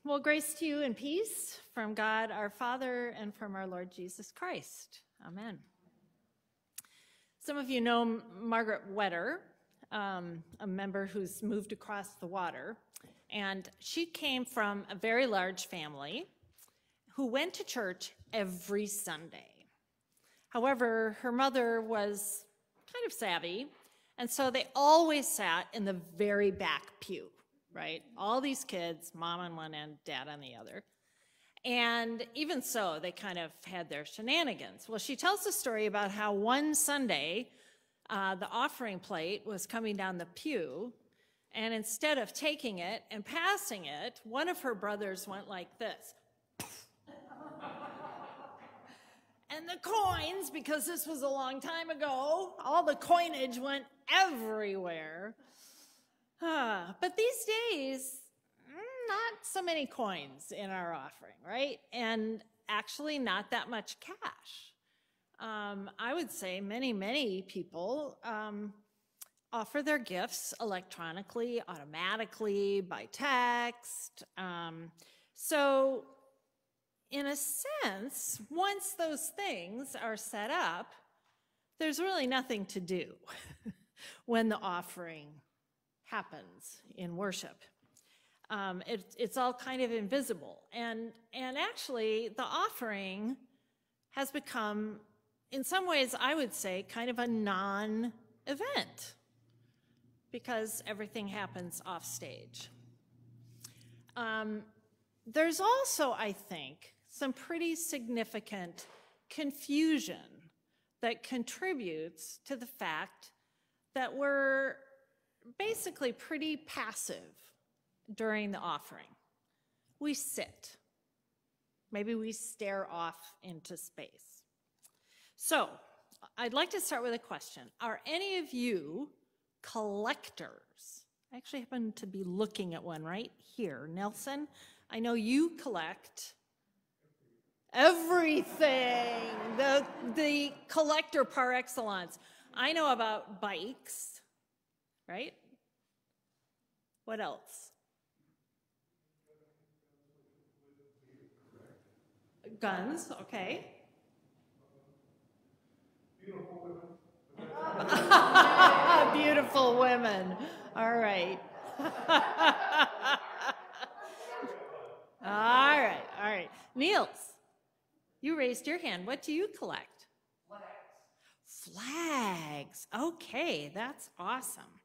Well, grace to you and peace from God our Father and from our Lord Jesus Christ. Amen. Some of you know Margaret Wetter, a member who's moved across the water, and she came from a very large family who went to church every Sunday. However, her mother was kind of savvy, and so they always sat in the very back pew, right? All these kids, mom on one end, dad on the other. And even so, they kind of had their shenanigans. Well, she tells the story about how one Sunday, the offering plate was coming down the pew, and instead of taking it and passing it, one of her brothers went like this. And the coins, because this was a long time ago, all the coinage went everywhere. But these days, not so many coins in our offering, right? And actually not that much cash. I would say many people offer their gifts electronically, automatically, by text. So in a sense, once those things are set up, there's really nothing to do when the offering happens in worship. It's all kind of invisible. And actually, the offering has become, in some ways, I would say, kind of a non-event because everything happens off stage. There's also, I think, some pretty significant confusion that contributes to the fact that we're basically pretty passive during the offering. We sit. Maybe we stare off into space. So, I'd like to start with a question. Are any of you collectors? I actually happen to be looking at one right here. Nelson, I know you collect everything, the collector par excellence. I know about bikes, right? What else? Guns, okay. Beautiful women. All right. All right. Niels, you raised your hand. What do you collect? Flags. Okay, that's awesome.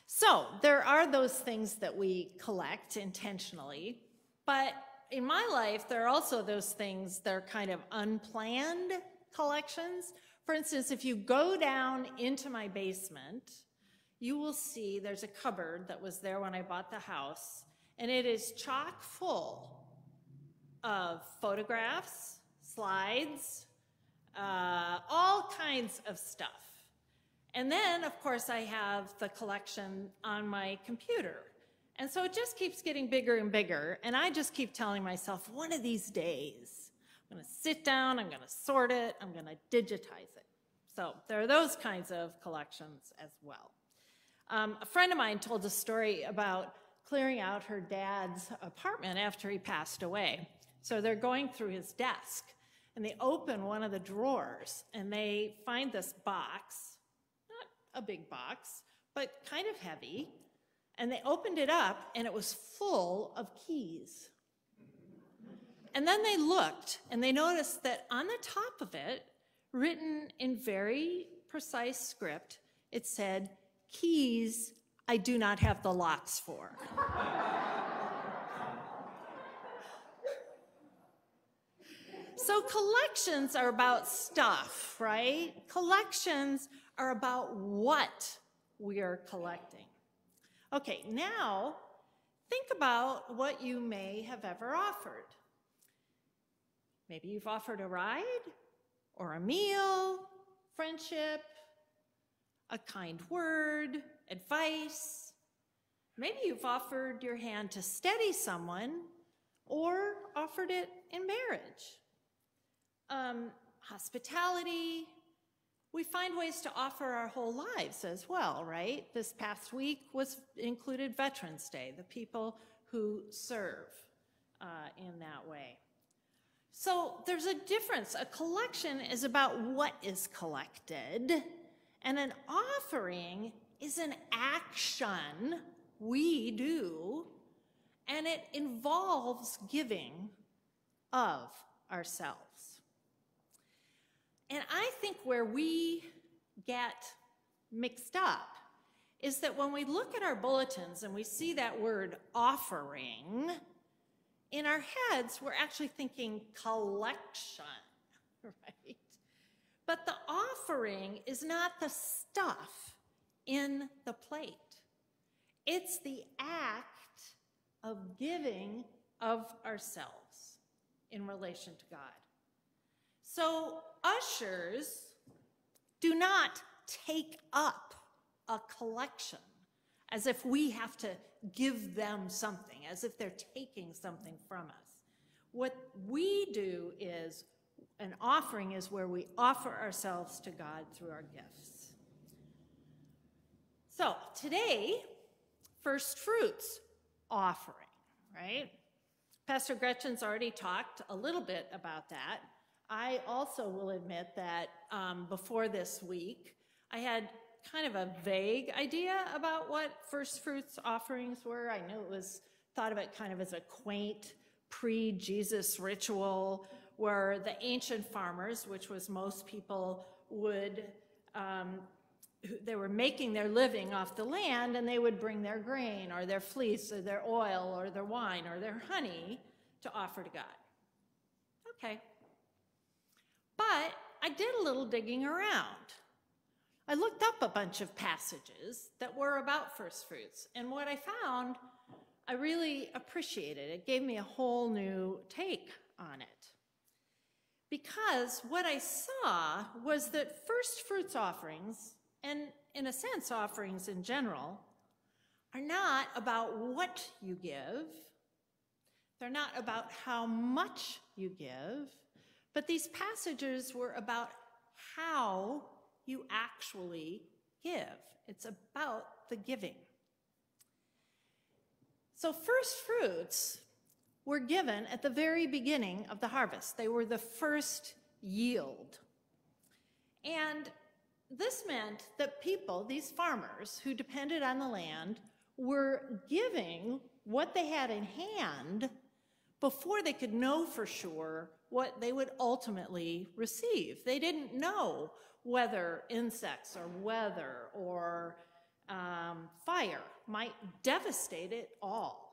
So there are those things that we collect intentionally, but in my life, there are also those things that are kind of unplanned collections. For instance, if you go down into my basement, you will see there's a cupboard that was there when I bought the house, and it is chock full of photographs, slides, all kinds of stuff. And then, of course, I have the collection on my computer. And so it just keeps getting bigger and bigger, and I just keep telling myself, one of these days, I'm going to sit down, I'm going to sort it, I'm going to digitize it. So there are those kinds of collections as well. A friend of mine told a story about clearing out her dad's apartment after he passed away. So they're going through his desk, and they open one of the drawers, and they find this box, not a big box, but kind of heavy. And they opened it up, and it was full of keys. And then they looked, and they noticed that on the top of it, written in very precise script, it said, "Keys I do not have the locks for." So collections are about stuff, right? Collections are about what we are collecting. Okay, now think about what you may have ever offered. Maybe you've offered a ride, or a meal, friendship, a kind word, advice. Maybe you've offered your hand to steady someone, or offered it in marriage. Hospitality. We find ways to offer our whole lives as well, right? This past week included Veterans Day, the people who serve in that way. So there's a difference. A collection is about what is collected, and an offering is an action we do, and it involves giving of ourselves. And I think where we get mixed up is that when we look at our bulletins and we see that word offering, in our heads, we're actually thinking collection, right? But the offering is not the stuff in the plate. It's the act of giving of ourselves in relation to God. So ushers do not take up a collection as if we have to give them something, as if they're taking something from us. What we do is, an offering is where we offer ourselves to God through our gifts. So today, first fruits offering, right? Pastor Gretchen's already talked a little bit about that. I also will admit that before this week, I had kind of a vague idea about what first fruits offerings were. I knew it was thought of it kind of as a quaint pre-Jesus ritual where the ancient farmers, which was most people, would, they were making their living off the land, and they would bring their grain or their fleece or their oil or their wine or their honey to offer to God. Okay. But I did a little digging around. I looked up a bunch of passages that were about first fruits, and what I found, I really appreciated. It gave me a whole new take on it. Because what I saw was that first fruits offerings, and in a sense offerings in general, are not about what you give. They're not about how much you give, but these passages were about how you actually give. It's about the giving. So first fruits were given at the very beginning of the harvest. They were the first yield. And this meant that people, these farmers who depended on the land, were giving what they had in hand before they could know for sure what they would ultimately receive. They didn't know whether insects or weather or fire might devastate it all.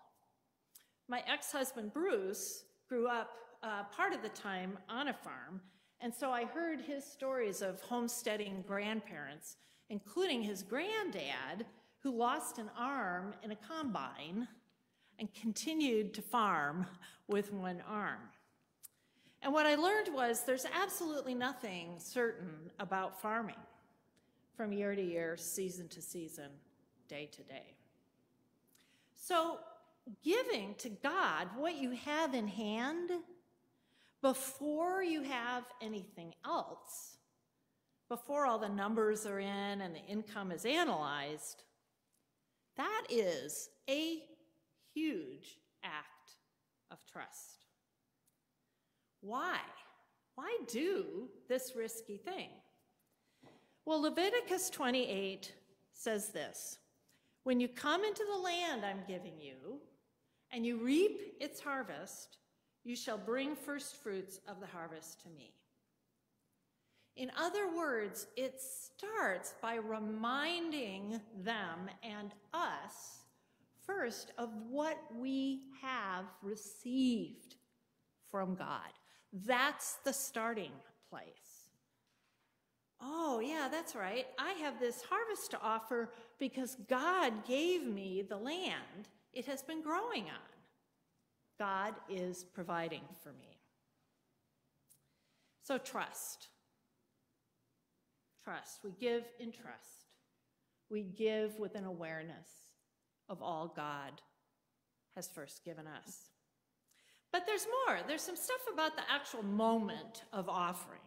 My ex-husband Bruce grew up part of the time on a farm, and so I heard his stories of homesteading grandparents, including his granddad, who lost an arm in a combine and continued to farm with one arm. And what I learned was there's absolutely nothing certain about farming from year to year, season to season, day to day. So giving to God what you have in hand before you have anything else, before all the numbers are in and the income is analyzed, that is a huge act of trust. Why? Why do this risky thing? Well, Leviticus 28 says this: when you come into the land I'm giving you, and you reap its harvest, you shall bring first fruits of the harvest to me. In other words, it starts by reminding them and us first of what we have received from God. That's the starting place. Oh, yeah, that's right. I have this harvest to offer because God gave me the land it has been growing on. God is providing for me. So trust. Trust. We give in trust. We give with an awareness of all God has first given us. But there's more. There's some stuff about the actual moment of offering.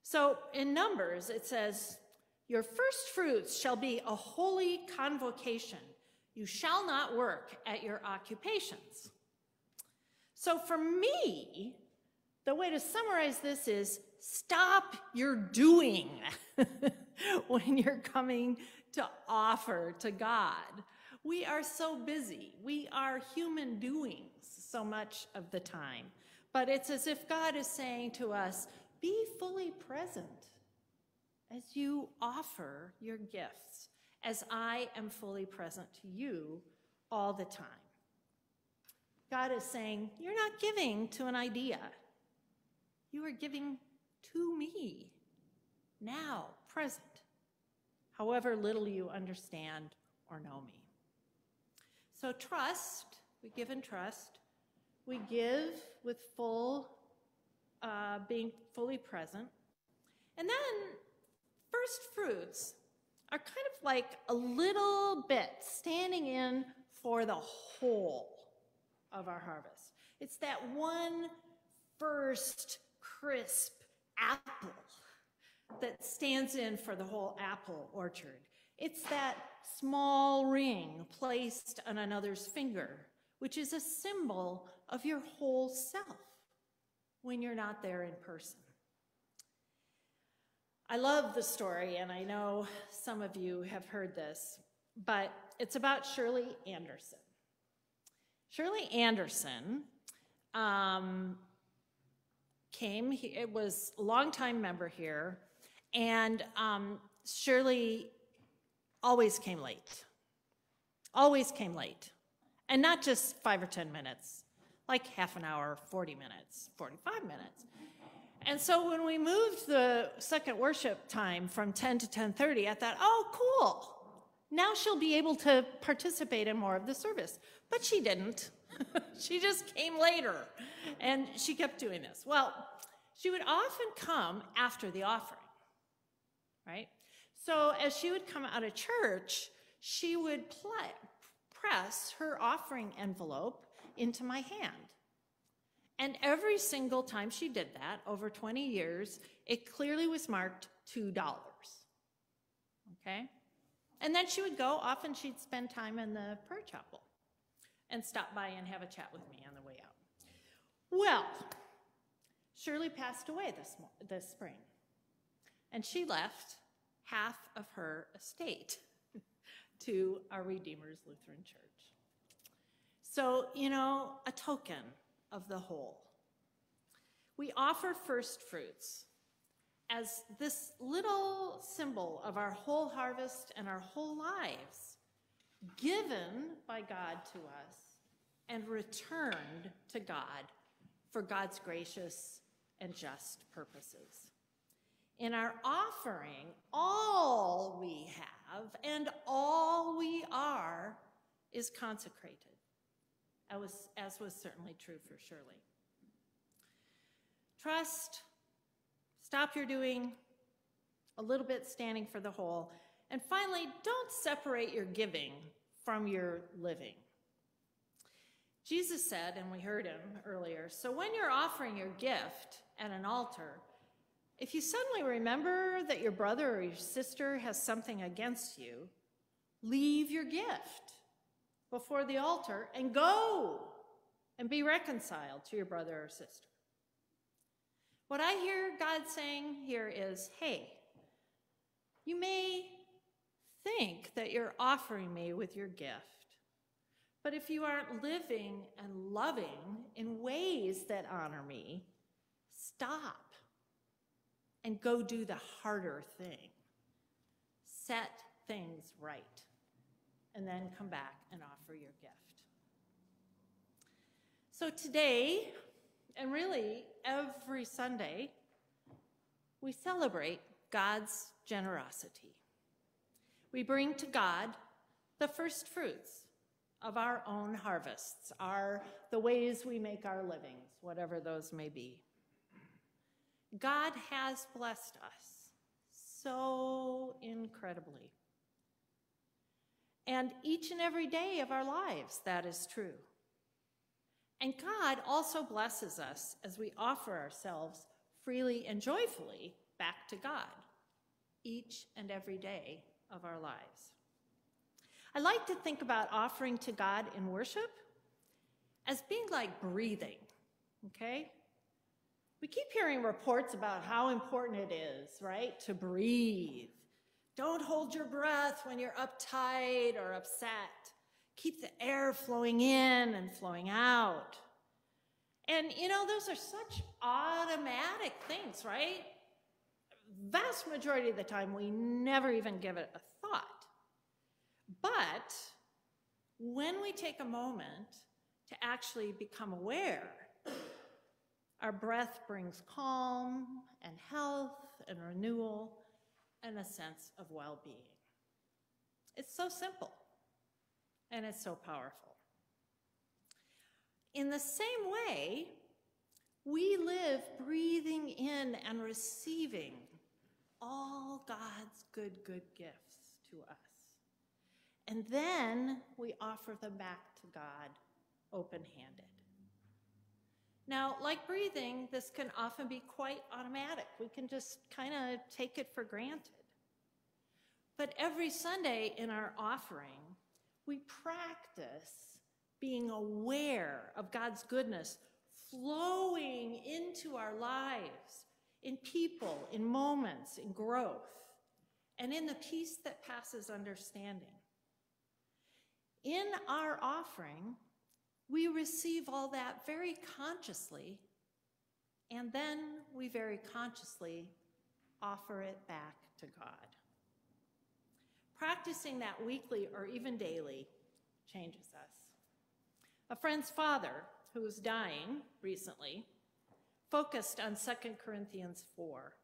So in Numbers, it says, your first fruits shall be a holy convocation. You shall not work at your occupations. So for me, the way to summarize this is stop your doing when you're coming to offer to God. We are so busy. We are human doings so much of the time. But it's as if God is saying to us, be fully present as you offer your gifts, as I am fully present to you all the time. God is saying, you're not giving to an idea. You are giving to me, now, present, however little you understand or know me. So trust, we give in trust. We give with being fully present. And then first fruits are kind of like a little bit standing in for the whole of our harvest. It's that one first crisp apple that stands in for the whole apple orchard. It's that small ring placed on another's finger, which is a symbol of your whole self when you're not there in person. I love the story, and I know some of you have heard this, but it's about Shirley Anderson. Shirley Anderson it was a longtime member here, and Shirley always came late. And not just 5 or 10 minutes, like half an hour, 40 minutes, 45 minutes. And so when we moved the second worship time from 10 to 10:30, I thought, oh, cool. Now she'll be able to participate in more of the service. But she didn't. She just came later, and she kept doing this. Well, she would often come after the offering, right? So as she would come out of church, she would press her offering envelope into my hand. And every single time she did that, over 20 years, it clearly was marked $2, okay? And then she would go, often she'd spend time in the prayer chapel and stop by and have a chat with me on the way out. Well, Shirley passed away this spring, and she left half of her estate to our Redeemer's Lutheran Church. So, a token of the whole. We offer first fruits as this little symbol of our whole harvest and our whole lives, given by God to us and returned to God for God's gracious and just purposes. In our offering, all we have and all we are is consecrated, as was certainly true for Shirley. Trust, stop your doing, a little bit standing for the whole, and finally, don't separate your giving from your living. Jesus said, and we heard him earlier, so when you're offering your gift at an altar, if you suddenly remember that your brother or your sister has something against you, leave your gift before the altar and go and be reconciled to your brother or sister. What I hear God saying here is, hey, you may think that you're offering me with your gift, but if you aren't living and loving in ways that honor me, stop and go do the harder thing. Set things right, and then come back and offer your gift. So today, and really every Sunday, we celebrate God's generosity. We bring to God the first fruits of our own harvests, the ways we make our livings, whatever those may be. God has blessed us so incredibly. And each and every day of our lives, that is true. And God also blesses us as we offer ourselves freely and joyfully back to God each and every day of our lives. I like to think about offering to God in worship as being like breathing okay? We keep hearing reports about how important it is, right, to breathe. Don't hold your breath when you're uptight or upset. Keep the air flowing in and flowing out. And, those are such automatic things, right? Vast majority of the time, we never even give it a thought. But when we take a moment to actually become aware, our breath brings calm and health and renewal and a sense of well-being. It's so simple, and it's so powerful. In the same way, we live breathing in and receiving all God's good gifts to us. And then we offer them back to God open-handed. Now, like breathing, this can often be quite automatic. We can just kind of take it for granted. But every Sunday in our offering, we practice being aware of God's goodness flowing into our lives, in people, in moments, in growth, and in the peace that passes understanding. In our offering, we receive all that very consciously, and then we very consciously offer it back to God. Practicing that weekly or even daily changes us. A friend's father, who was dying recently, focused on 2 Corinthians 4,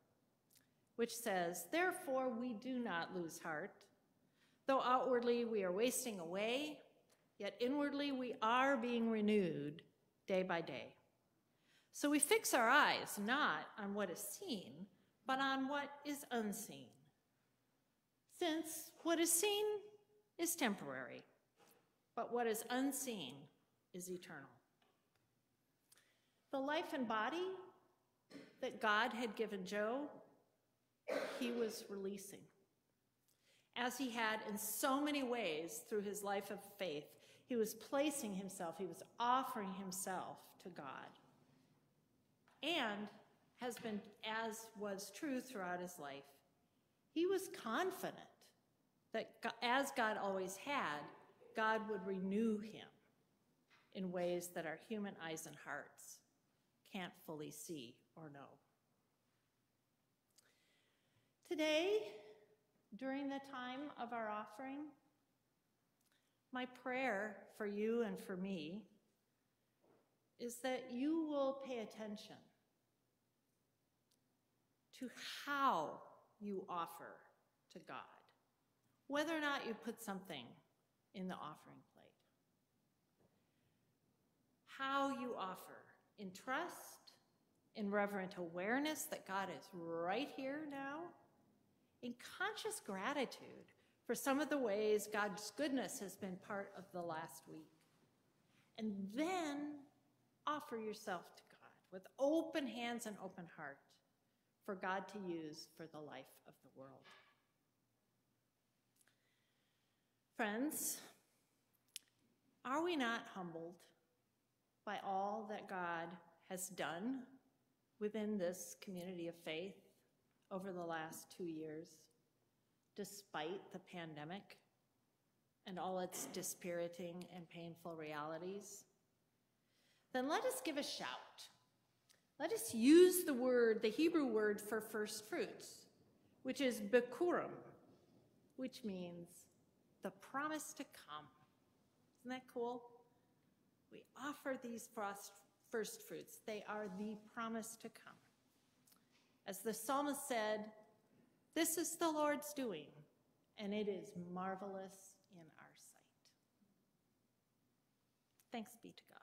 which says, "Therefore we do not lose heart. Though outwardly we are wasting away, yet inwardly we are being renewed day by day. So we fix our eyes not on what is seen, but on what is unseen. Since what is seen is temporary, but what is unseen is eternal." The life and body that God had given Joe, he was releasing. As he had in so many ways through his life of faith, he was placing himself, he was offering himself to God. And has been, as was true throughout his life, he was confident that as God always had, God would renew him in ways that our human eyes and hearts can't fully see or know. Today, during the time of our offering, my prayer for you and for me is that you will pay attention to how you offer to God, whether or not you put something in the offering plate. How you offer in trust, in reverent awareness that God is right here now, in conscious gratitude for some of the ways God's goodness has been part of the last week. And then offer yourself to God with open hands and open heart for God to use for the life of the world. Friends, are we not humbled by all that God has done within this community of faith over the last 2 years, despite the pandemic and all its dispiriting and painful realities? Then let us give a shout. Let us use the word, the Hebrew word for first fruits, which is bikurim, which means the promise to come. Isn't that cool? We offer these first fruits. They are the promise to come. As the psalmist said, "This is the Lord's doing, and it is marvelous in our sight." Thanks be to God.